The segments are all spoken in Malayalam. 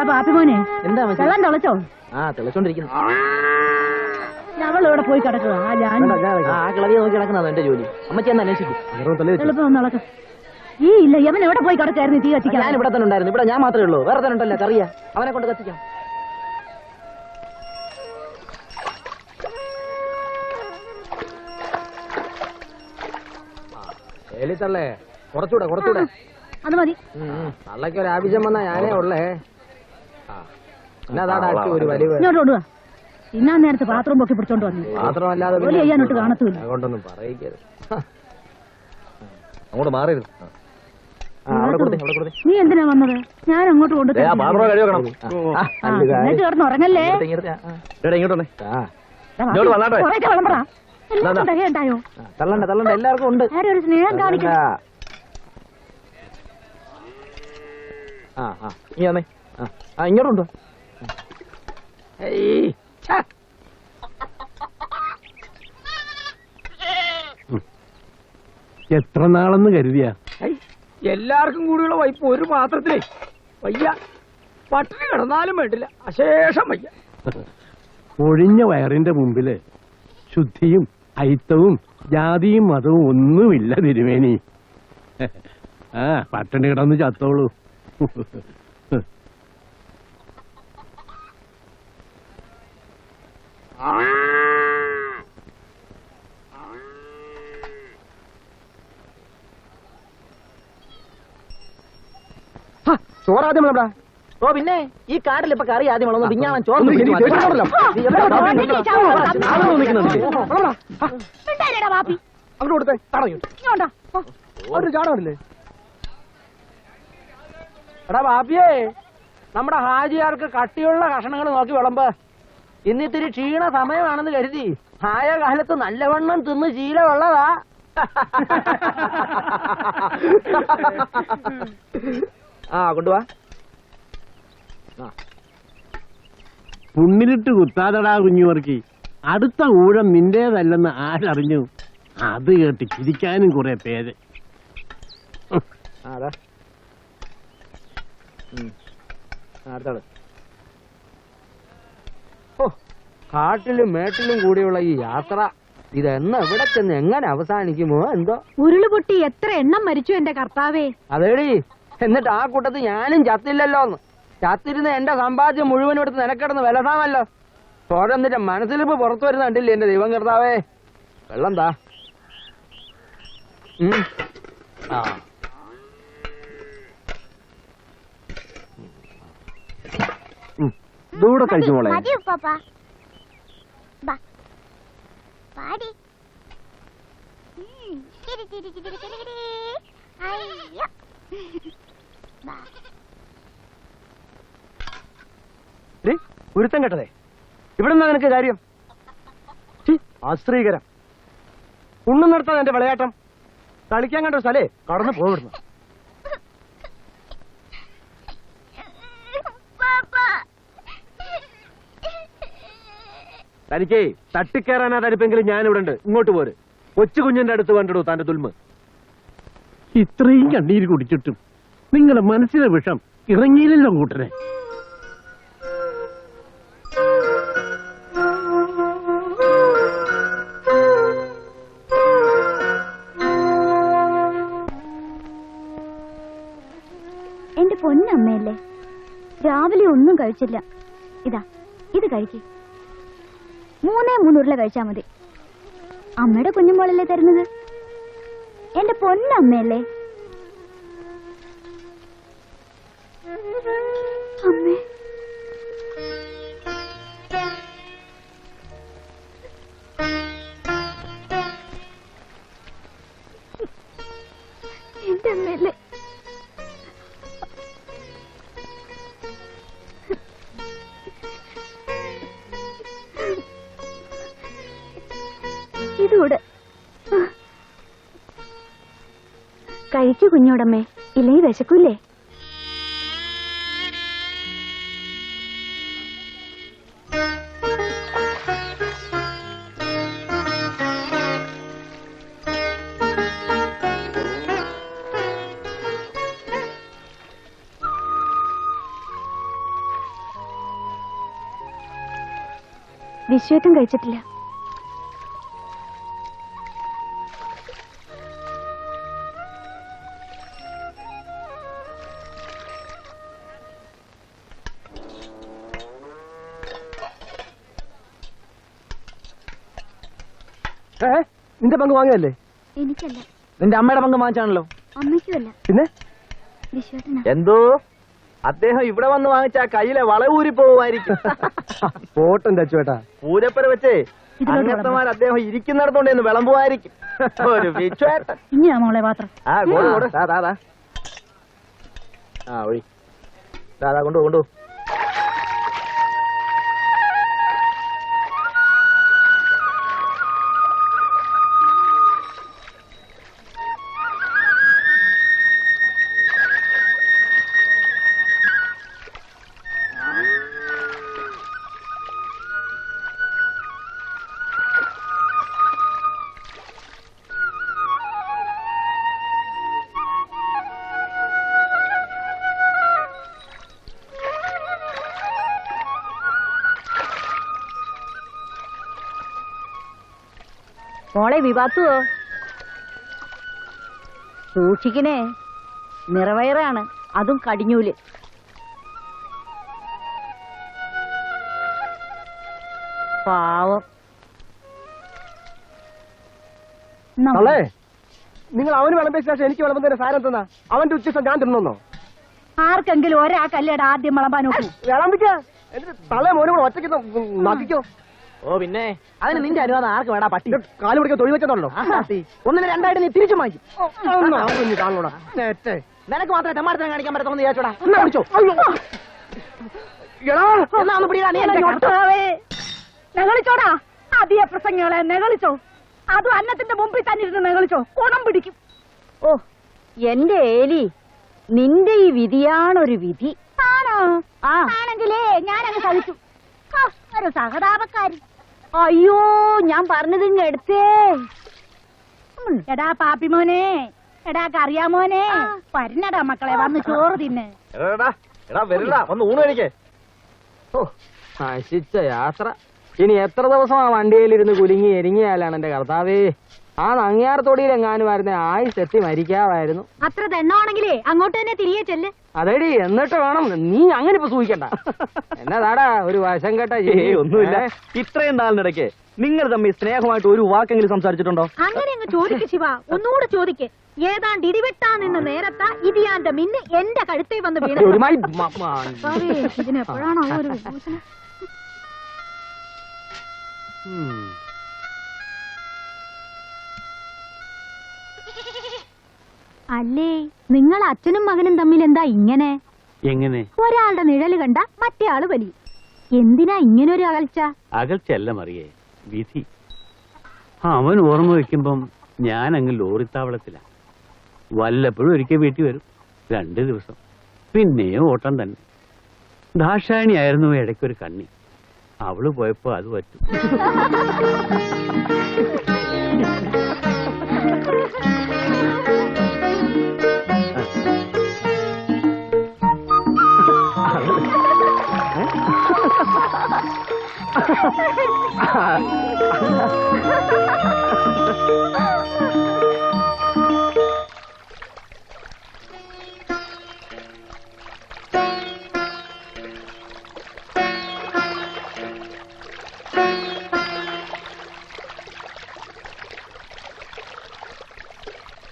പാപ്പിമോനെ എന്താ വെള്ളം തിളച്ചോ? തിളച്ചോണ്ടിരിക്കുന്നു. അവളിവിടെ പോയി കിടക്കുക. കിളവിയെ നോക്കി കിടക്കുന്നതോ എന്റെ ജോലി. അമ്മച്ചി എന്ന് അന്വേഷിക്കും. എളുപ്പം നടക്കും. ഈ ഇല്ല അവൻ എവിടെ പോയി കിടക്കായിരുന്നു? തീ കത്തിക്കാൻ. ഞാൻ ഇവിടെ തന്നെ ഉണ്ടായിരുന്നു. ഇവിടെ ഞാൻ മാത്രമേ ഉള്ളൂ. വേറെ തന്നെ ഉണ്ടല്ലോ കറിയ. അവനെ കൊണ്ട് കത്തിക്കാം. എലിത്തള്ളേ കുറച്ചുകൂടെ കുറച്ചുകൂടെ. അത് മതി. തള്ളക്ക് ഒരു ആവശ്യം വന്നാ ഞാനേ ഉള്ളേ. ഒരു വലിയ ഇങ്ങോട്ട് കൊണ്ടുവാ. തിന്നാൻ നേരത്തെ പാത്രം പൊക്കി പിടിച്ചോണ്ട് വന്നു. മാത്രമല്ലാതെ ജോലി ചെയ്യാനോട്ട് കാണത്തില്ല. അതുകൊണ്ടൊന്നും പറയിക്കരുത്. അങ്ങോട്ട് മാറരുത്. നീ എന്തിനാ വന്നത്? ഞാൻ അങ്ങോട്ട് കൊണ്ടു ചേർന്ന് ഉറങ്ങല്ലേ? ഉണ്ടായോ? തള്ളണ്ട തള്ളണ്ട, എല്ലാവർക്കും ഉണ്ട്. ഒരു സ്നേഹം കാണിക്കണം. ഇങ്ങോട്ടുണ്ടോ? എത്ര നാളെന്ന് കരുതിയ എല്ലാവർക്കും കൂടിയുള്ള വൈപ്പ് ഒരു പാത്രത്തിലേ വയ്യ. പട്ടിണി കിടന്നാലും വേണ്ടില്ല, അശേഷം വയ്യ. ഒഴിഞ്ഞ വയറിന്റെ മുമ്പില് ശുദ്ധിയും അയിത്തവും ജാതിയും മതവും ഒന്നുമില്ല തിരുമേനി. പട്ടിണി കിടന്ന് ചത്തോളൂ. ചോറാദ്യം വേണ. ഓ പിന്നെ ഈ കാട്ടിൽ ഇപ്പൊ കറി ആദ്യം വളർന്നു. പിഞ്ഞാണ് ചോറ്. അങ്ങോട്ട് കൊടുത്തേ. ചാടമില്ലേ? എടാ ബാപ്പിയേ, നമ്മുടെ ഹാജിയാർക്ക് കട്ടിയുള്ള കഷണങ്ങൾ നോക്കി വിളമ്പ്. ഇന്നിത്തിരി ക്ഷീണ സമയമാണെന്ന് കരുതി ആയ കാലത്ത് നല്ലവണ്ണം തിന്ന് ശീലമുള്ളതാ. കൊണ്ടുവാ. പുണ്ണിലിട്ട് കുത്താതടാ കുഞ്ഞുവർക്കി. അടുത്ത ഊഴം നിന്റേതല്ലെന്ന് ആരറിഞ്ഞു? അത് കേട്ട് ചിരിക്കാനും കുറെ പേര്. കാട്ടിലും മേട്ടിലും കൂടിയുള്ള ഈ യാത്ര ഇതെന്ന് എവിടെ ചെന്ന് എങ്ങനെ അവസാനിക്കുമോ എന്തോ. ഉരുളുപൊട്ടി എത്ര എണ്ണം മരിച്ചു എന്റെ കർത്താവേ. അതേടി, എന്നിട്ട് ആ കൂട്ടത്തിൽ ഞാനും ചത്തില്ലല്ലോന്ന്. ചത്തിരുന്ന് എന്റെ സമ്പാദ്യം മുഴുവൻ എടുത്ത് നിനക്കിടന്ന് വിലസാമല്ലോ. ചോരന്നിട്ട് മനസ്സിലിപ്പ് പുറത്തു വരുന്ന കണ്ടില്ലേ എന്റെ ദൈവം കർത്താവേ. വെള്ളം താ. ഇതൂടെ കഴിച്ചു മോളെ. ഒരുത്തം കേട്ടതേ. ഇവിടെന്താ നിനക്ക് കാര്യം? ആശ്രീകരം. ഉണ്ണു നടത്താൻ എന്റെ വിളയാട്ടം. കളിക്കാൻ കണ്ട സ്ഥലേ കടന്നു പോവിടുന്നു. തനിക്കേ തട്ടിക്കയറാനാ തരിപ്പെങ്കിലും ഞാനിവിടെ ഉണ്ട്. ഇങ്ങോട്ട് പോര്. കൊച്ചു കുഞ്ഞിന്റെ അടുത്ത് കണ്ടിടൂ തന്റെ തുൽമ്. ഇത്രയും കണ്ണീര് കുടിച്ചിട്ടും നിങ്ങളുടെ മനസ്സിലെ വിഷം ഇറങ്ങിയില്ലല്ലോ കൂട്ടരെ. എന്റെ പൊന്നമ്മയല്ലേ, രാവിലെ ഒന്നും കഴിച്ചില്ല. ഇതാ ഇത് കഴിക്കേ. 3 ഉരുള കഴിച്ചാ മതി. അമ്മയുടെ കുഞ്ഞുമോളല്ലേ തരുന്നത്. എന്റെ പൊന്നമ്മയല്ലേ. അമ്മേ, എന്റെ അമ്മയല്ലേ. ഇതൂടെ കഴിക്കൂ കുഞ്ഞോടമ്മേ, ഇല്ലെങ്കിൽ വിശക്കൂല്ലേ. വിശ്വേട്ടം കഴിച്ചിട്ടില്ല. നിന്റെ പങ്ക് വാങ്ങിയല്ലേ? എനിക്കല്ല, നിന്റെ അമ്മയുടെ പങ്ക് വാങ്ങിച്ചാണല്ലോ. അമ്മയ്ക്കുമല്ല, പിന്നെ വിശ്വേട്ടനാ. എന്തോ അദ്ദേഹം ഇവിടെ വന്ന് വാങ്ങിച്ച കയ്യിലെ വളവൂരി പോവുമായിരിക്കും. ഫോട്ടോ ചേട്ടാ പൂരപ്പര വെച്ചേ ഇതിലോട്ട് അങ്ങത്തമാർ അദ്ദേഹം ഇരിക്കുന്നിടത്തോണ്ടെന്ന് വിളമ്പുമായിരിക്കും. ഒരു വിശ്വേട്ടൻ. ഇനിയാ മോളെ പാത്രം. ആ കൊണ്ടു കൊണ്ടു ദാ ആ ഒഴി ദാ കൊണ്ടു കൊണ്ടു. മോളെ വിവാത്തുവോ? സൂക്ഷിക്കണേ, നിറവയറാണ്, അതും കടിഞ്ഞൂല്. പാവം. അല്ലേ നിങ്ങൾ അവന് വിളമ്പിയ ശേഷം എനിക്ക് വിളമ്പുന്നതിന്റെ സാരം തന്നാ അവന്റെ ഉച്ചസം ഞാൻ തിന്നോ? ആർക്കെങ്കിലും ഒരാൾക്കല്ലേടാ ആദ്യം വിളമ്പാൻ നോക്കൂ. വിളമ്പിക്ക എന്നിട്ട് തലേ മോനും കൂടെ ഒറ്റയ്ക്ക് നക്കിക്കോ. ഓ പിന്നെ അതിന് നിന്റെ അനുവാദം ആർക്ക് വേടാ? പട്ടി കാല് പിടിക്കാൻ തൊഴിൽ വെച്ചതല്ലോ. ഒന്നിന് രണ്ടായിട്ട് നീ തിരിച്ചു വാങ്ങിക്കും. നിനക്ക് മാത്രമേ തെമ്മാടത്തിന് കാണിക്കാൻ പറ്റത്തുള്ളൂ വിചാരിച്ചോടാ. എന്നാ ഒന്ന് പിടിയാ. നീ നെകളിച്ചോടാ, അധിക പ്രസംഗങ്ങളെ നെകളിച്ചോ. അതും അന്നത്തിന്റെ മുമ്പിൽ തന്നെ ഇരുന്ന് നെകളിച്ചോ, കുണം പിടിക്കും. ഓ എന്റെ ഏലി, നിന്റെ ഈ വിധിയാണൊരു വിധി. ആണോ? ആണെങ്കിലേ ഞാനങ്ങ് സഹിച്ചു. ഒരു സഹതാപക്കാരി. അയ്യോ, ഞാൻ പറഞ്ഞത് എടുത്തേ. എടാ പാപ്പിമോനെ, എടാ കറിയാമോനെ, പരുന്നടാ മക്കളെ, വന്ന് ചോറ് തിന്ന്. ഒന്ന് ഊണ് കഴിക്കേ. ഓ നശിച്ച യാത്ര. ഇനി എത്ര ദിവസം ആ വണ്ടിയിലിരുന്ന് കുലുങ്ങി എരിങ്ങിയാലാണ് എന്റെ കർത്താവേ. ആ നങ്ങിയാർത്തോടിയിലെങ്ങാനുമായിരുന്നെ ആയുസെത്തി മരിക്കാമായിരുന്നു. അത്ര തെണ്ണമാണെങ്കിലേ അങ്ങോട്ട് തന്നെ തിരികെ ചെല്ല്. അതെടി, എന്നിട്ട് വേണം. നീ അങ്ങനെ ഇപ്പൊ സൂഹിക്കണ്ട. എന്നതാടാ ഒരു വശം കേട്ട? ഒന്നുമില്ല. ഇത്രയും നാളിനിടയ്ക്ക് നിങ്ങൾ തമ്മിൽ സ്നേഹമായിട്ട് ഒരു വാക്കെങ്കിലും സംസാരിച്ചിട്ടുണ്ടോ? അങ്ങനെ അങ്ങ് ചോദിക്ക് ശിവ, ഒന്നുകൂടെ ചോദിക്ക്. ഏതാണ്ട് ഇടിവെട്ടാ നിന്ന് നേരത്താ ഇതിയാന്റെ മിന്ന് എന്റെ കഴുത്തേ വന്ന് വീണു. ഇതിനെപ്പോഴാണോ ഒരു വിഭൂഷണം? അല്ലേ, നിങ്ങൾ അച്ഛനും മകനും തമ്മിൽ എന്താ ഇങ്ങനെ? എങ്ങനെ? ഒരാളുടെ നിഴല് കണ്ട മറ്റേ ആള് വലിയും. എന്തിനാ ഇങ്ങനൊരു അകൽച്ച? അകൽച്ചല്ല മറിയേ, വിധി. അവൻ ഓർമ്മ വെക്കുമ്പം ഞാൻ അങ്ങ് ലോറിത്താവളത്തിലാ. വല്ലപ്പോഴും ഒരിക്കൽ വീട്ടിൽ വരും, 2 ദിവസം, പിന്നെയും ഓട്ടം തന്നെ. ദാക്ഷായണിയായിരുന്നു ഇടയ്ക്കൊരു കണ്ണി. അവള് പോയപ്പോ അത് പറ്റും.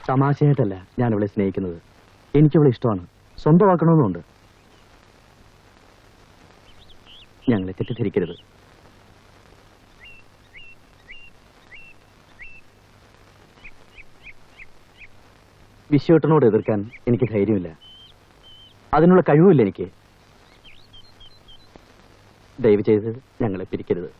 തമാശയായിട്ടല്ല ഞാൻ അവളെ സ്നേഹിക്കുന്നത്. എനിക്കവളെ ഇഷ്ടമാണ്, സ്വന്തമാക്കണമെന്നുണ്ട്. ഞങ്ങളെ തെറ്റിദ്ധരിക്കരുത്. വിശ്വേട്ടനോട് എതിർക്കാൻ എനിക്ക് ധൈര്യമില്ല, അതിനുള്ള കഴിവുമില്ല എനിക്ക്. ദയവ് ചെയ്ത് ഞങ്ങളെ പിരിക്കരുത്.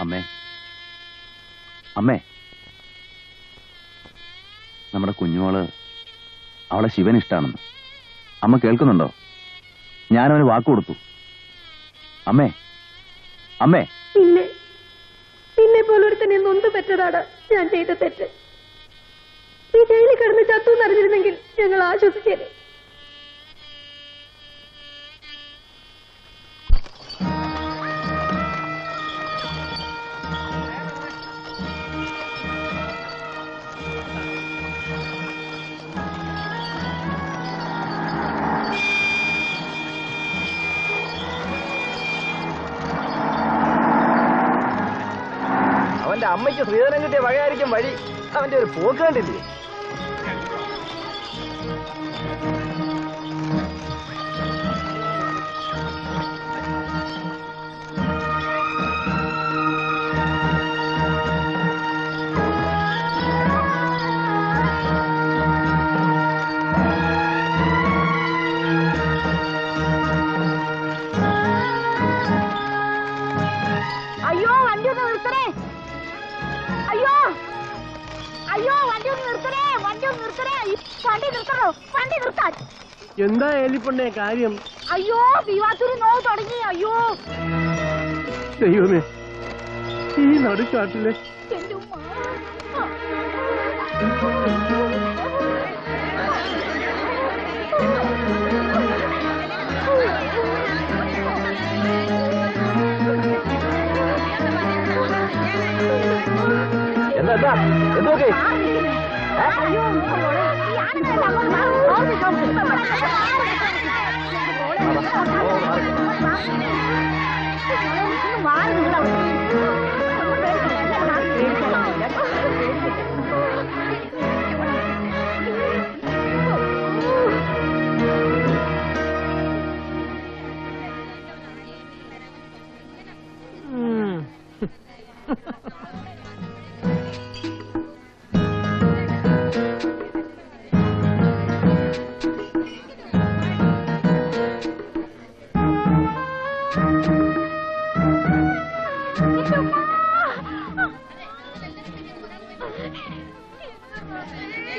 അമ്മേ അമ്മേ, നമ്മുടെ കുഞ്ഞുമോള് അവളെ ശിവൻ ഇഷ്ടാണെന്ന് അമ്മ കേൾക്കുന്നുണ്ടോ? ഞാനവന് വാക്ക് കൊടുത്തു. അമ്മേ അമ്മേ. പിന്നെ പോലൊരുത്തനെ നൊന്ത് പറ്റതാണ് ഞാൻ ചെയ്ത തെറ്റ്. ഈ ജയിലിൽ കിടന്ന് ചത്തു എന്നറിഞ്ഞിരുന്നെങ്കിൽ ഞങ്ങൾ ആശ്വസിച്ചേനെ. അവന്റെ അമ്മയ്ക്ക് ശ്രീധരൻ കിട്ടിയ വകയായിരിക്കും വഴി. അവന്റെ ഒരു പോക്ക് കണ്ടില്ലേ? അയ്യോ വണ്ടി ഒന്ന് നിർത്തണേ, അയ്യോ അയ്യോ വണ്ടി ഒന്ന് നിർത്തണേ, വണ്ടി ഒന്ന് നിർത്തണേ, വണ്ടി നിർത്തണോ, വണ്ടി നിർത്താൻ. എന്താ ഏലിപ്പണ്ണേ കാര്യം? അയ്യോ ദീവാത്തൂര് നോവ് തുടങ്ങി. അയ്യോ ദൈവമേ, ഈ നടുക്കാട്ടിലെ എന്റെ ഉമ്മ. എന്താ എന്തൊക്കെ? അയ്യോ ഈ ആണുങ്ങളെല്ലാം അങ്ങോട്ട് മാറി, മാറി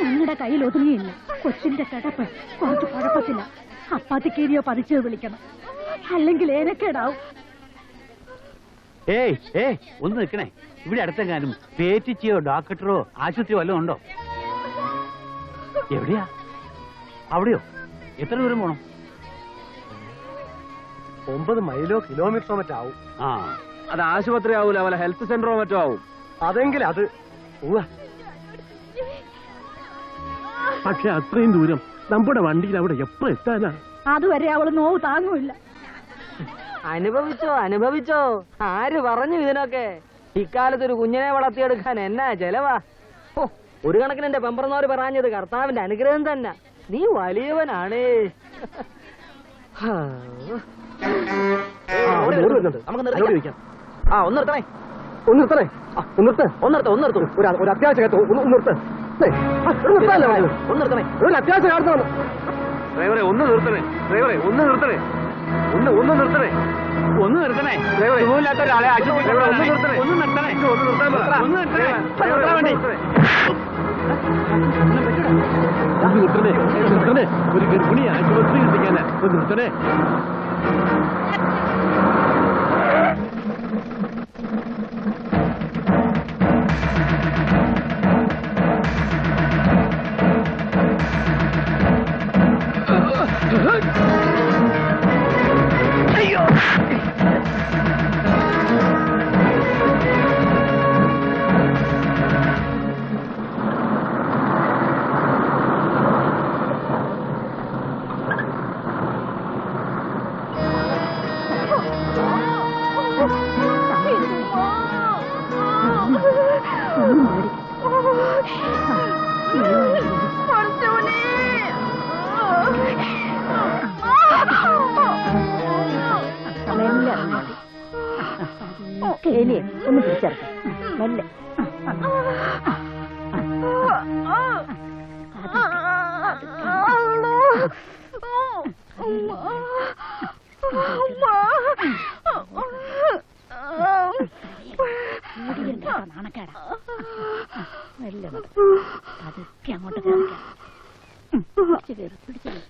ഞങ്ങളുടെ കയ്യിൽ ഒതുങ്ങിയില്ല. കൊച്ചിന്റെ കിടപ്പ് കുറച്ച് കുഴപ്പത്തില്ല. അപ്പാത്തിക്കേരിയോ പതിച്ചോ വിളിക്കണം, അല്ലെങ്കിൽ ഏനക്കേടാവും. ഏയ് ഒന്ന് നിൽക്കണേ. ഇവിടെ അടുത്തെങ്ങാനും പേറ്റിച്ചിയോ ഡോക്ടറോ ആശുപത്രിയോ വല്ലതും ഉണ്ടോ? എവിടെയാ? അവിടെയോ? എത്ര ദൂരം പോണം? 9 മൈലോ കിലോമീറ്ററോ മറ്റാവും. ആ, അത് ആശുപത്രി ആവൂല, വല്ല ഹെൽത്ത് സെന്ററോ മറ്റോ ആവും. അതെങ്കിൽ അത് പക്ഷെ അത്രയും ദൂരം നമ്മുടെ വണ്ടിയിൽ അവിടെ എപ്പോ എത്താനാ? അതുവരെ അവള് നോവ് താങ്ങൂല്ല. അനുഭവിച്ചോ. ആര് പറഞ്ഞു ഇതിനൊക്കെ? ഇക്കാലത്ത് ഒരു കുഞ്ഞിനെ വളർത്തിയെടുക്കാൻ എന്നാ ചെലവാ. ഒരു കണക്കിന് എന്റെ പെമ്പറന്നോര് പറഞ്ഞത് കർത്താവിന്റെ അനുഗ്രഹം തന്നെ. നീ വലിയവനാണേ. ഒന്ന് നിർത്തണേ, ഒരു അത്യാവശ്യം ഡ്രൈവറെ ഒന്ന് നിർത്തണേ, ഡ്രൈവറെ ഒന്ന് നിർത്തണേ, ഒന്ന് നിർത്തണേ, ഒന്ന് നിർത്തണേ. സുഖമില്ലാത്ത ഒരാളെ ആശുപത്രിയിൽ കൊണ്ടുപോകണേ. ഒന്ന് നിർത്തണേ, ഒന്ന് നിർത്തണേ. നിർത്തണേ, ഒരു ഗർഭിണി ആശുപത്രി എത്തിക്കാനാ. നിർത്തണേ. ഒന്ന് പിടിച്ചേർക്ക മെല്ലെ. നാണക്കേടാ. മെല്ലെ നട. പതുക്കെ അങ്ങോട്ട് കയറിക്കാം. പിടിച്ചു കയറി, പിടിച്ചു കയറി.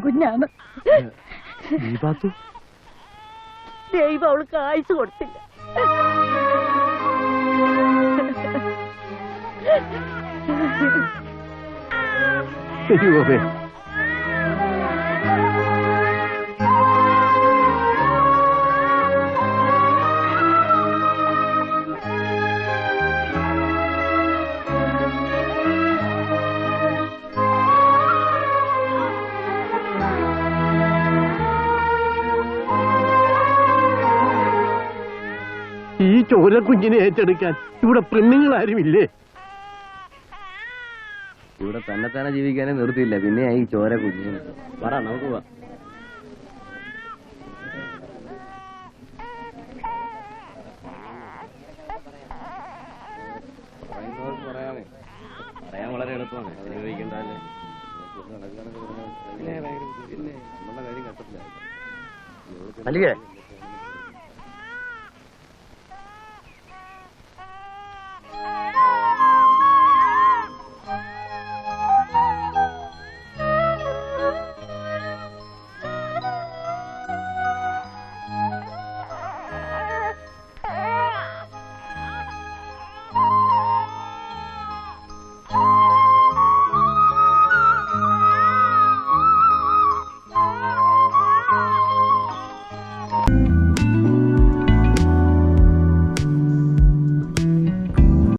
കുഞ്ഞാണ് ദൈവം അവൾക്ക് ആയുസ് കൊടുത്തില്ല. ദൈവമേ, ഈ ചോര കുഞ്ഞിനെ ഏറ്റെടുക്കാൻ ഇവിടെ പെണ്ണുങ്ങളാരുമില്ലേ? ഇവിടെ തന്നെ തന്നെ ജീവിക്കാനേ നിർത്തിയില്ല, പിന്നെ ഈ ചോര കുഞ്ഞിന്. പറ, നമുക്ക് പോവാം. പറയാമേ, പറയാൻ വളരെ എളുപ്പമാണ്, അനുഭവിക്കണ്ടല്ലേ. പിന്നെ നമ്മളുടെ കാര്യം കെട്ടില്ല.